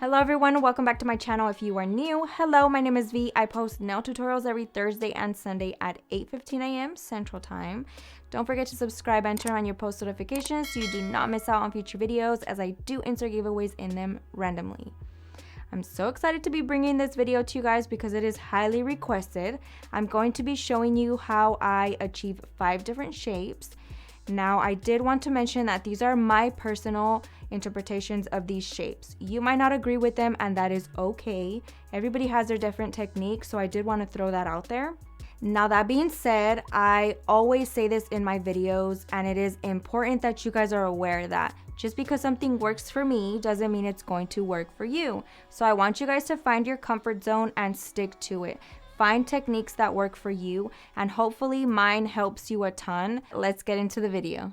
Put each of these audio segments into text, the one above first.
Hello everyone, welcome back to my channel. If you are new, hello, my name is V. I post nail tutorials every Thursday and Sunday at 8:15 a.m. Central Time. Don't forget to subscribe and turn on your post notifications so you do not miss out on future videos, as I do insert giveaways in them randomly. I'm so excited to be bringing this video to you guys because it is highly requested. I'm going to be showing you how I achieve 5 different shapes. Now, I did want to mention that these are my personal interpretations of these shapes. You might not agree with them, and that is okay. Everybody has their different techniques, so I did want to throw that out there. Now, that being said, I always say this in my videos, and it is important that you guys are aware that just because something works for me doesn't mean it's going to work for you. So I want you guys to find your comfort zone and stick to it. Find techniques that work for you, and hopefully mine helps you a ton. Let's get into the video.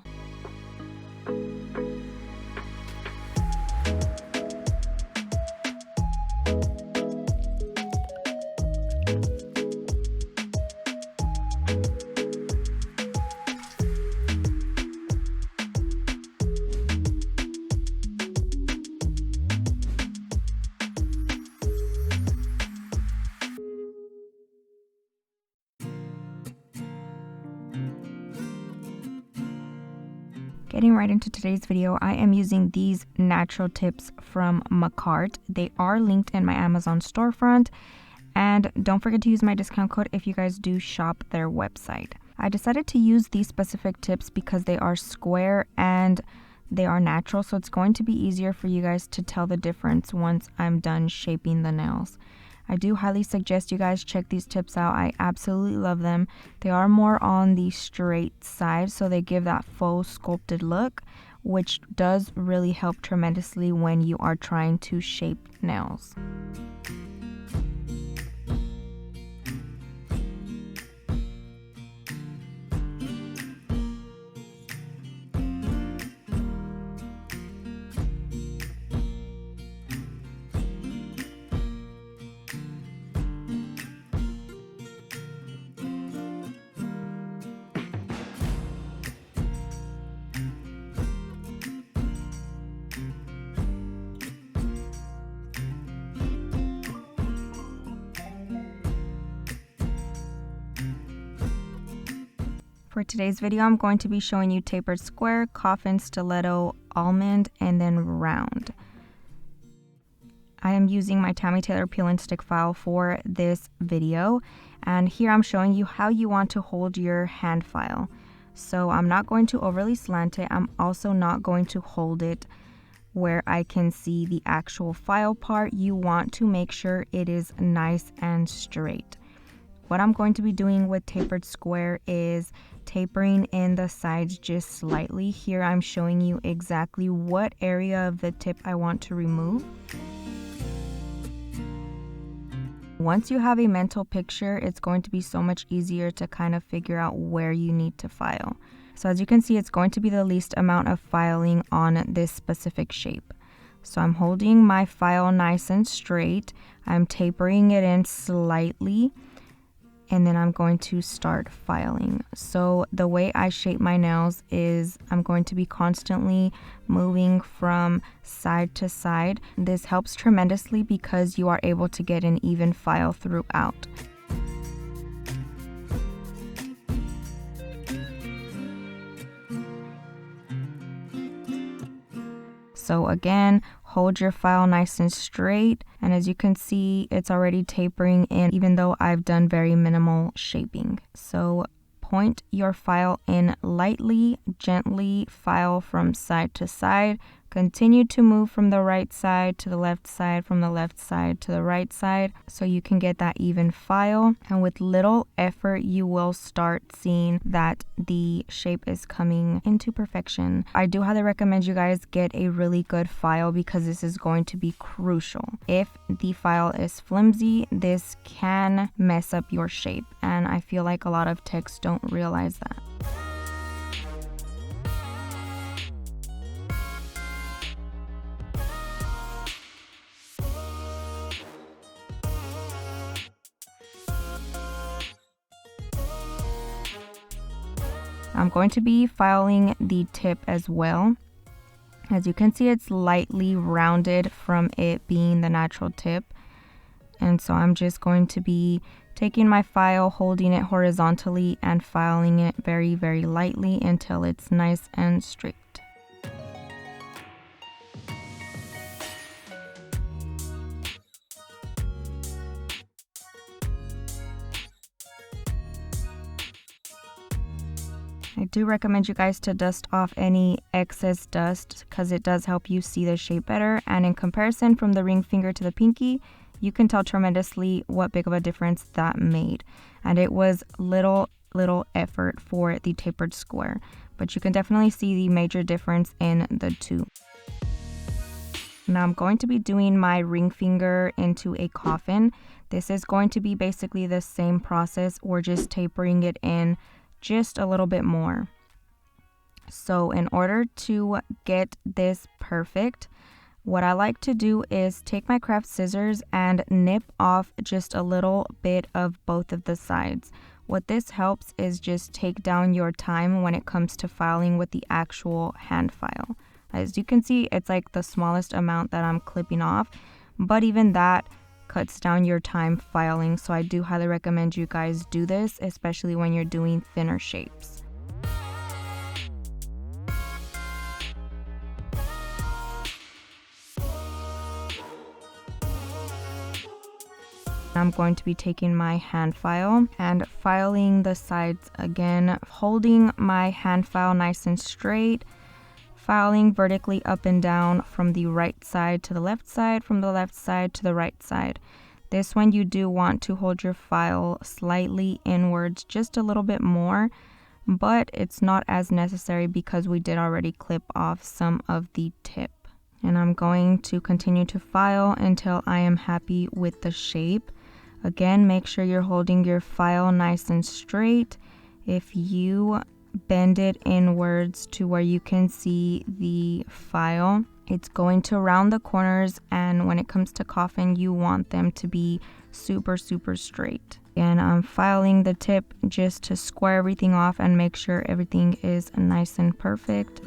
Getting right into today's video, I am using these natural tips from Makartt. They are linked in my Amazon storefront, and don't forget to use my discount code if you guys do shop their website. I decided to use these specific tips because they are square and they are natural, so it's going to be easier for you guys to tell the difference once I'm done shaping the nails. I do highly suggest you guys check these tips out. I absolutely love them. They are more on the straight side, so they give that faux sculpted look, which does really help tremendously when you are trying to shape nails. For today's video, I'm going to be showing you tapered square, coffin, stiletto, almond, and then round. I am using my Tammy Taylor peel and stick file for this video, and here I'm showing you how you want to hold your hand file. So I'm not going to overly slant it. I'm also not going to hold it where I can see the actual file part. You want to make sure it is nice and straight. What I'm going to be doing with tapered square is tapering in the sides just slightly. Here I'm showing you exactly what area of the tip I want to remove. Once you have a mental picture, it's going to be so much easier to kind of figure out where you need to file. So as you can see, it's going to be the least amount of filing on this specific shape. So I'm holding my file nice and straight. I'm tapering it in slightly, and then I'm going to start filing. So the way I shape my nails is I'm going to be constantly moving from side to side. This helps tremendously because you are able to get an even file throughout. So again, hold your file nice and straight, and as you can see, it's already tapering in even though I've done very minimal shaping. So point your file in lightly, gently file from side to side. Continue to move from the right side to the left side, from the left side to the right side, so you can get that even file. And with little effort, you will start seeing that the shape is coming into perfection. I do highly recommend you guys get a really good file because this is going to be crucial. If the file is flimsy, this can mess up your shape, and I feel like a lot of techs don't realize that. I'm going to be filing the tip as well. As you can see, it's lightly rounded from it being the natural tip. And so I'm just going to be taking my file, holding it horizontally and filing it very, very lightly until it's nice and straight. I do recommend you guys to dust off any excess dust because it does help you see the shape better. And in comparison from the ring finger to the pinky, you can tell tremendously what big of a difference that made. And it was little effort for the tapered square, but you can definitely see the major difference in the two. Now I'm going to be doing my ring finger into a coffin. This is going to be basically the same process. We're just tapering it in just a little bit more. So in order to get this perfect, what I like to do is take my craft scissors and nip off just a little bit of both of the sides. What this helps is just take down your time when it comes to filing with the actual hand file. As you can see, it's like the smallest amount that I'm clipping off, but even that cuts down your time filing. So I do highly recommend you guys do this, especially when you're doing thinner shapes. I'm going to be taking my hand file and filing the sides again, holding my hand file nice and straight, filing vertically up and down from the right side to the left side, from the left side to the right side. This one you do want to hold your file slightly inwards, just a little bit more, but it's not as necessary because we did already clip off some of the tip. And I'm going to continue to file until I am happy with the shape. Again, make sure you're holding your file nice and straight. If you bend it inwards to where you can see the file, it's going to round the corners, and when it comes to coffin, you want them to be super straight. And I'm filing the tip just to square everything off and make sure everything is nice and perfect.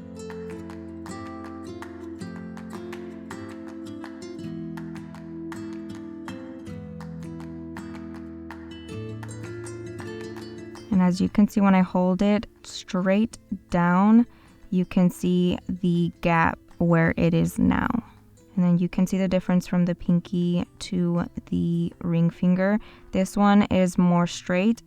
And as you can see, when I hold it straight down, you can see the gap where it is now. And then you can see the difference from the pinky to the ring finger. This one is more straight,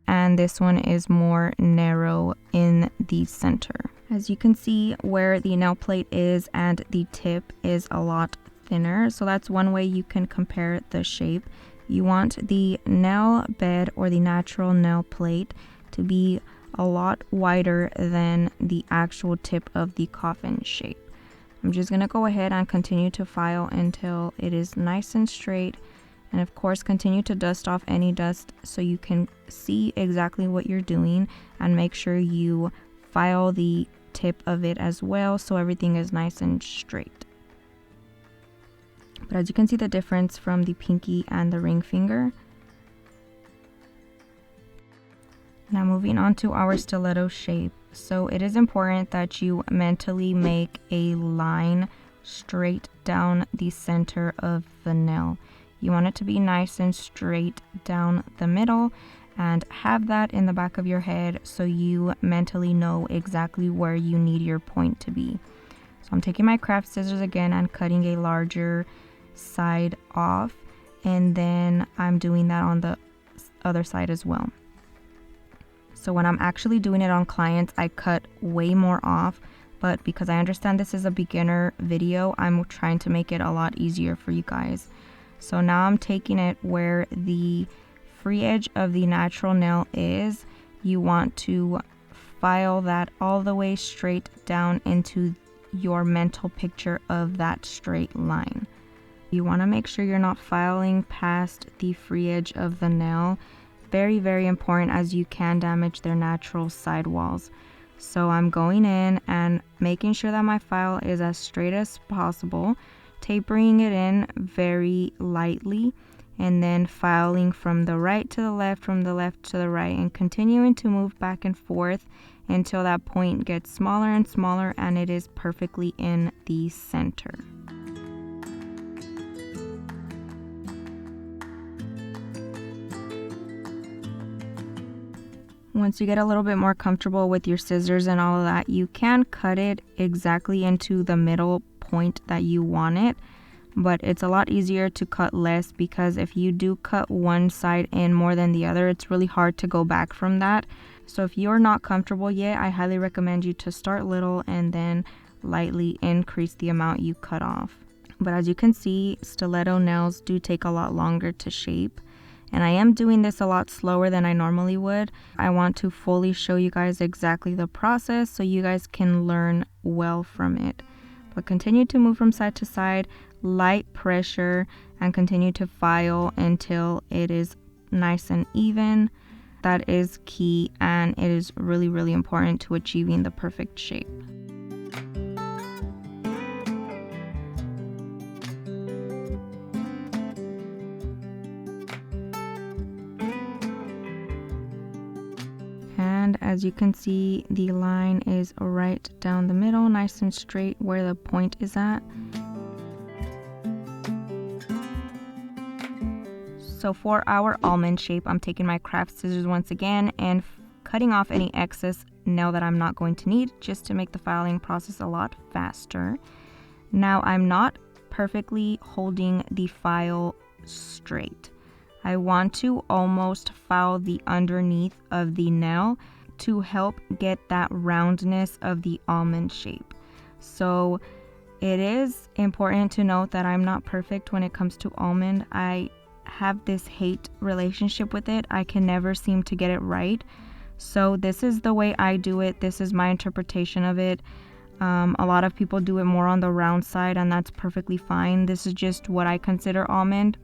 and this one is more narrow in the center. As you can see, where the nail plate is and the tip is a lot thinner. So that's one way you can compare the shape. You want the nail bed or the natural nail plate to be a lot wider than the actual tip of the coffin shape. I'm just going to go ahead and continue to file until it is nice and straight. And of course, continue to dust off any dust so you can see exactly what you're doing, and make sure you file the tip of it as well so everything is nice and straight. But as you can see the difference from the pinky and the ring finger. Now moving on to our stiletto shape. So it is important that you mentally make a line straight down the center of the nail. You want it to be nice and straight down the middle, and have that in the back of your head so you mentally know exactly where you need your point to be. So I'm taking my craft scissors again and cutting a larger side off, and then I'm doing that on the other side as well. So when I'm actually doing it on clients, I cut way more off, but because I understand this is a beginner video, I'm trying to make it a lot easier for you guys. So now I'm taking it where the free edge of the natural nail is. You want to file that all the way straight down into your mental picture of that straight line. You want to make sure you're not filing past the free edge of the nail. Very important, as you can damage their natural side walls. So I'm going in and making sure that my file is as straight as possible, tapering it in very lightly, and then filing from the right to the left, from the left to the right, and continuing to move back and forth until that point gets smaller and smaller and it is perfectly in the center. Once you get a little bit more comfortable with your scissors and all of that, you can cut it exactly into the middle point that you want it, but it's a lot easier to cut less, because if you do cut one side in more than the other, it's really hard to go back from that. So if you're not comfortable yet, I highly recommend you to start little and then lightly increase the amount you cut off. But as you can see, stiletto nails do take a lot longer to shape. And I am doing this a lot slower than I normally would. I want to fully show you guys exactly the process so you guys can learn well from it. But continue to move from side to side, light pressure, and continue to file until it is nice and even. That is key, and it is really, really important to achieving the perfect shape. And as you can see, the line is right down the middle, nice and straight where the point is at. So for our almond shape, I'm taking my craft scissors once again and cutting off any excess nail that I'm not going to need, just to make the filing process a lot faster. Now I'm not perfectly holding the file straight. I want to almost file the underneath of the nail to help get that roundness of the almond shape. So it is important to note that I'm not perfect when it comes to almond. I have this hate relationship with it. I can never seem to get it right. So this is the way I do it. This is my interpretation of it. A lot of people do it more on the round side, and that's perfectly fine. This is just what I consider almond.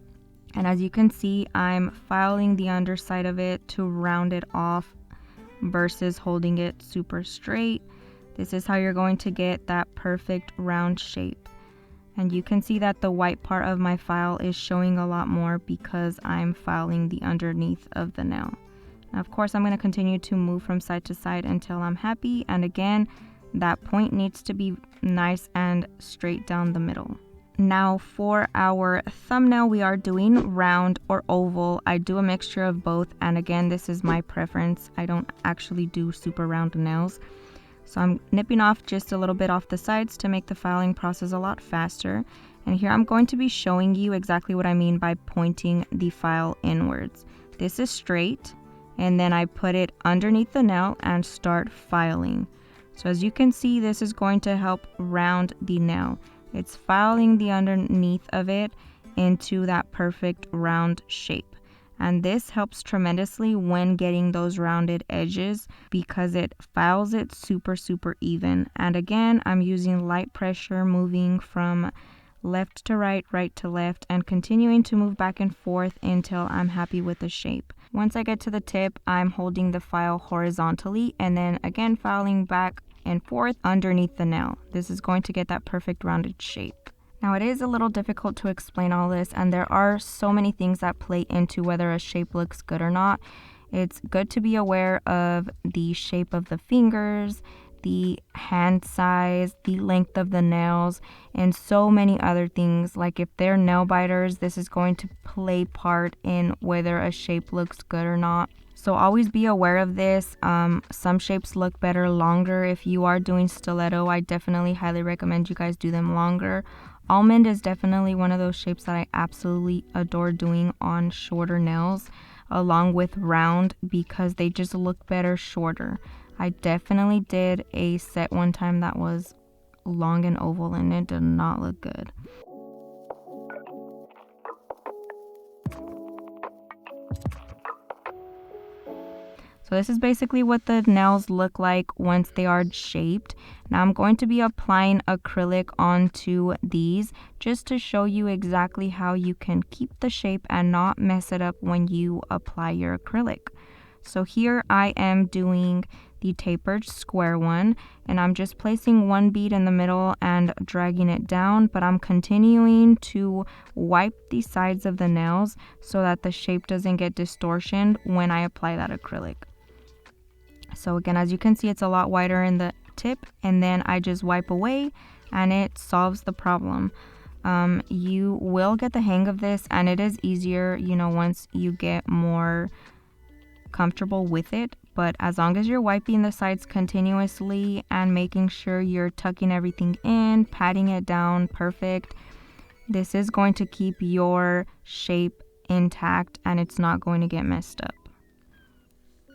And as you can see, I'm filing the underside of it to round it off versus holding it super straight. This is how you're going to get that perfect round shape. And you can see that the white part of my file is showing a lot more because I'm filing the underneath of the nail. Now, of course, I'm going to continue to move from side to side until I'm happy. And again, that point needs to be nice and straight down the middle. Now for our thumbnail, we are doing round or oval. I do a mixture of both, and again, this is my preference. I don't actually do super round nails. So I'm nipping off just a little bit off the sides to make the filing process a lot faster. And here I'm going to be showing you exactly what I mean by pointing the file inwards. This is straight, and then I put it underneath the nail and start filing. So as you can see, this is going to help round the nail. It's filing the underneath of it into that perfect round shape. And this helps tremendously when getting those rounded edges because it files it super, super even. And again, I'm using light pressure, moving from left to right, right to left, and continuing to move back and forth until I'm happy with the shape. Once I get to the tip, I'm holding the file horizontally and then again filing back and forth underneath the nail. This is going to get that perfect rounded shape. Now it is a little difficult to explain all this, and there are so many things that play into whether a shape looks good or not. It's good to be aware of the shape of the fingers, the hand size, the length of the nails, and so many other things. Like if they're nail biters, this is going to play part in whether a shape looks good or not. So always be aware of this. Some shapes look better longer. If you are doing stiletto, I definitely highly recommend you guys do them longer. Almond is definitely one of those shapes that I absolutely adore doing on shorter nails, along with round, because they just look better shorter. I definitely did a set one time that was long and oval, and it did not look good. So this is basically what the nails look like once they are shaped. Now I'm going to be applying acrylic onto these just to show you exactly how you can keep the shape and not mess it up when you apply your acrylic. So here I am doing the tapered square one, and I'm just placing one bead in the middle and dragging it down, but I'm continuing to wipe the sides of the nails so that the shape doesn't get distortioned when I apply that acrylic. So again, as you can see, it's a lot wider in the tip, and then I just wipe away and it solves the problem. You will get the hang of this, and it is easier, you know, once you get more comfortable with it. But as long as you're wiping the sides continuously and making sure you're tucking everything in, patting it down perfect, this is going to keep your shape intact and it's not going to get messed up.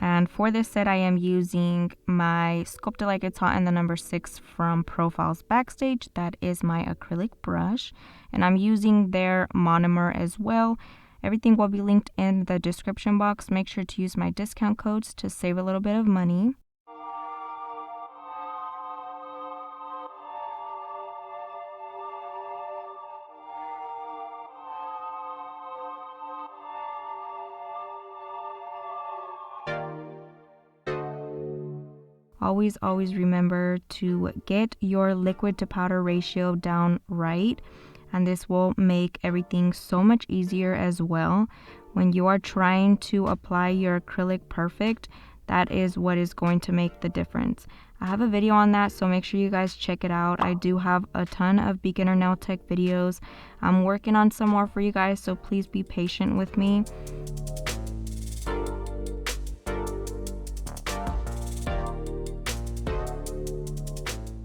And for this set, I am using my Sculpt It Like It's Hot in the number 6 from Profiles Backstage. That is my acrylic brush. And I'm using their monomer as well. Everything will be linked in the description box. Make sure to use my discount codes to save a little bit of money. Always remember to get your liquid to powder ratio down right, and this will make everything so much easier as well. When you are trying to apply your acrylic perfect, that is what is going to make the difference. I have a video on that, so make sure you guys check it out. I do have a ton of beginner nail tech videos. I'm working on some more for you guys, so please be patient with me.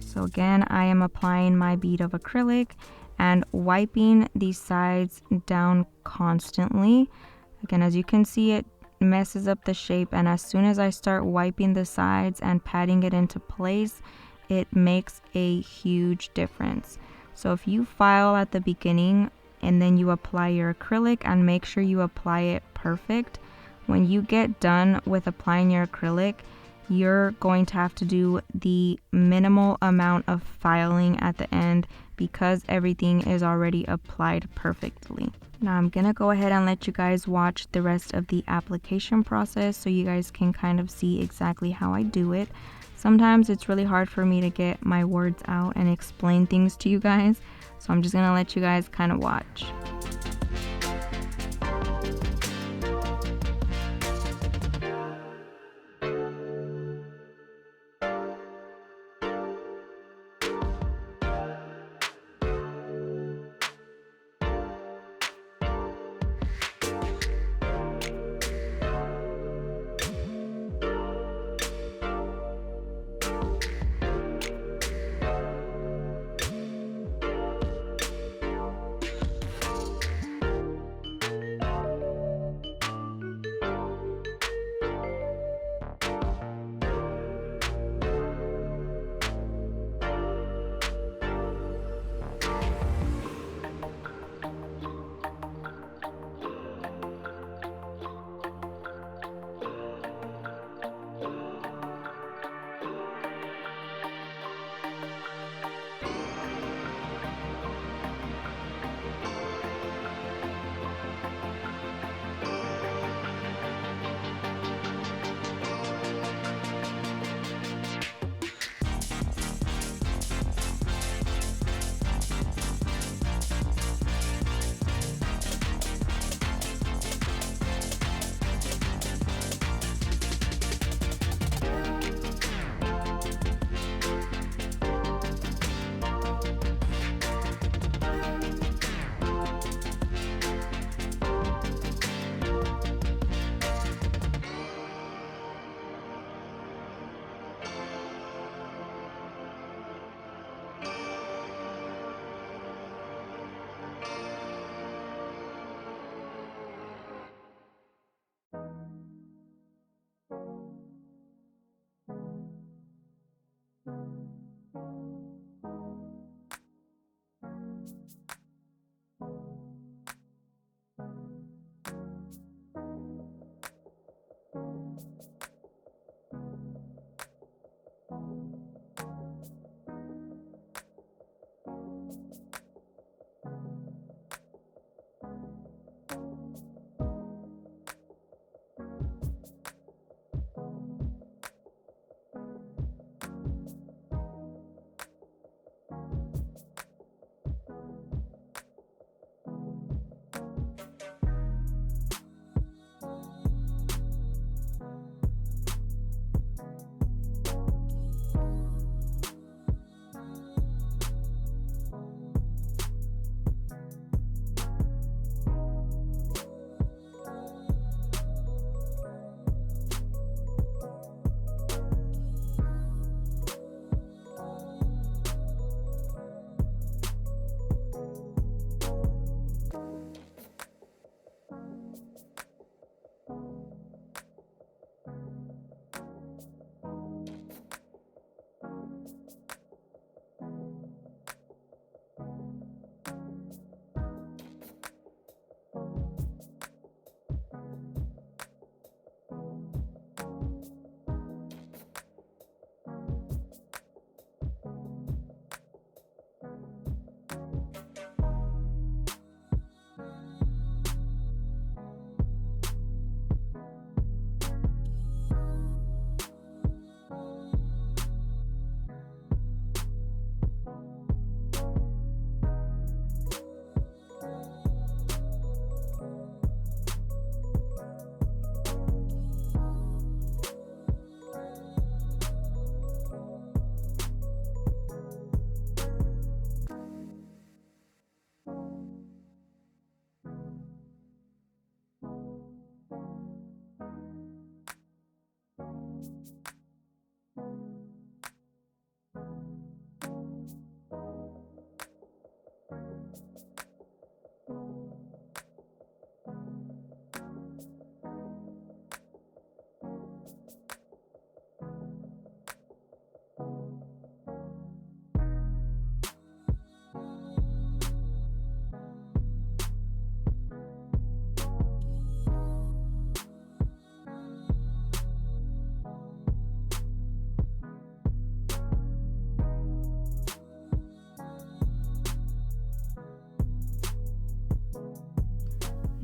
So again, I am applying my bead of acrylic and wiping these sides down constantly. Again, as you can see, it messes up the shape, and as soon as I start wiping the sides and patting it into place, it makes a huge difference. So if you file at the beginning and then you apply your acrylic and make sure you apply it perfect, when you get done with applying your acrylic, you're going to have to do the minimal amount of filing at the end because everything is already applied perfectly. Now I'm gonna go ahead and let you guys watch the rest of the application process so you guys can kind of see exactly how I do it. Sometimes it's really hard for me to get my words out and explain things to you guys, so I'm just gonna let you guys kind of watch.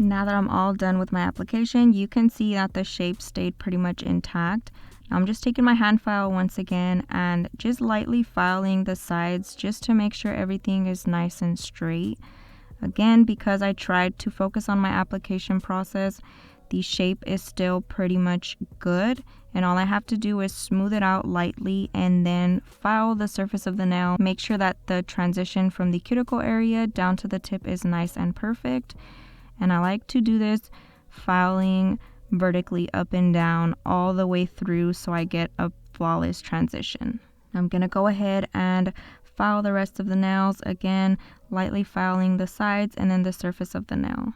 Now that I'm all done with my application, you can see that the shape stayed pretty much intact. Now I'm just taking my hand file once again and just lightly filing the sides just to make sure everything is nice and straight. Again, because I tried to focus on my application process, the shape is still pretty much good, and all I have to do is smooth it out lightly and then file the surface of the nail. Make sure that the transition from the cuticle area down to the tip is nice and perfect. And I like to do this filing vertically up and down all the way through so I get a flawless transition. I'm gonna go ahead and file the rest of the nails, again lightly filing the sides and then the surface of the nail.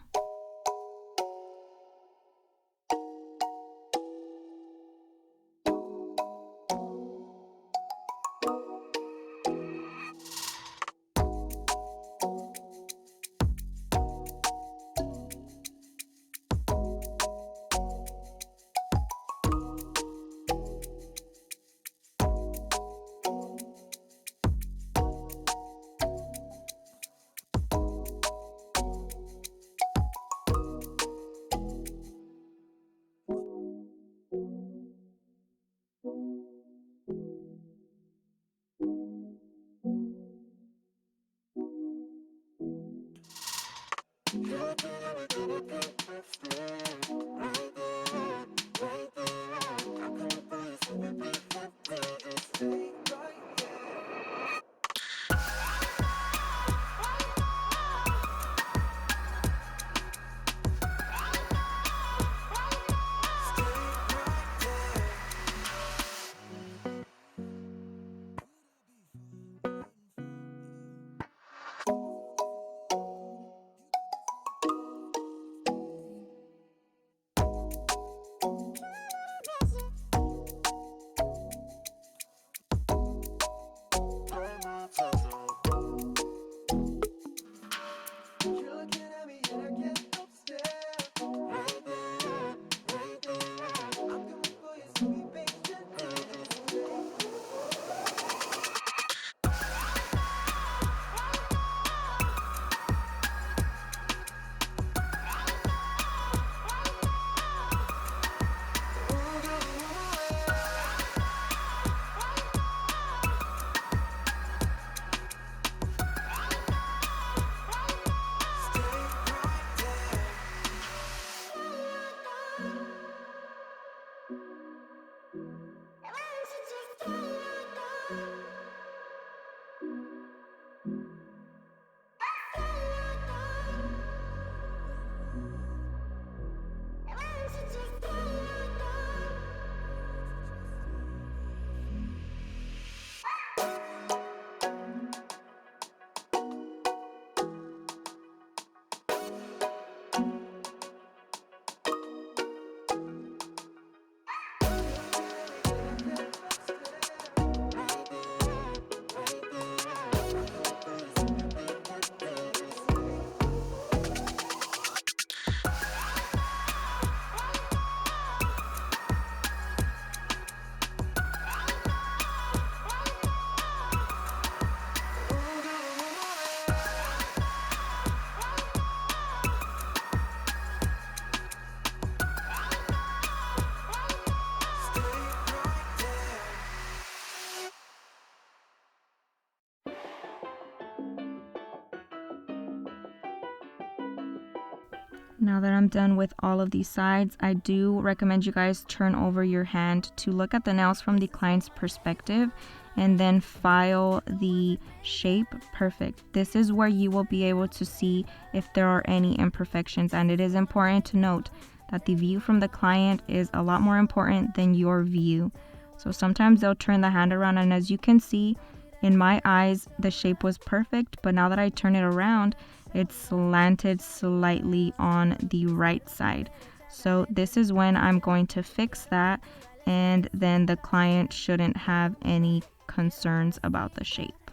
Now that I'm done with all of these sides, I do recommend you guys turn over your hand to look at the nails from the client's perspective and then file the shape perfect. This is where you will be able to see if there are any imperfections, and it is important to note that the view from the client is a lot more important than your view. So sometimes they'll turn the hand around, and as you can see, in my eyes, the shape was perfect, but now that I turn it around, it's slanted slightly on the right side. So this is when I'm going to fix that, and then the client shouldn't have any concerns about the shape.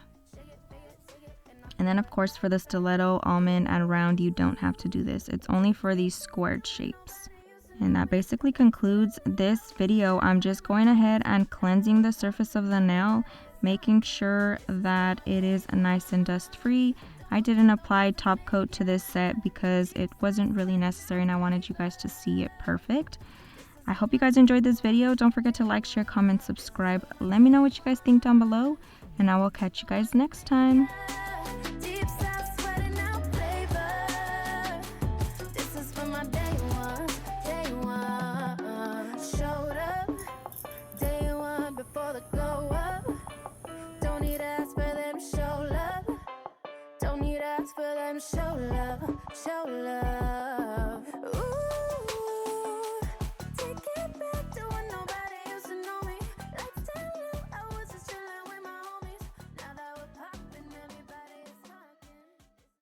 And then of course for the stiletto, almond, and round, you don't have to do this. It's only for these squared shapes. And that basically concludes this video. I'm just going ahead and cleansing the surface of the nail, making sure that it is nice and dust free. I didn't apply top coat to this set because it wasn't really necessary and I wanted you guys to see it perfect. I hope you guys enjoyed this video. Don't forget to like, share, comment, subscribe. Let me know what you guys think down below, and I will catch you guys next time.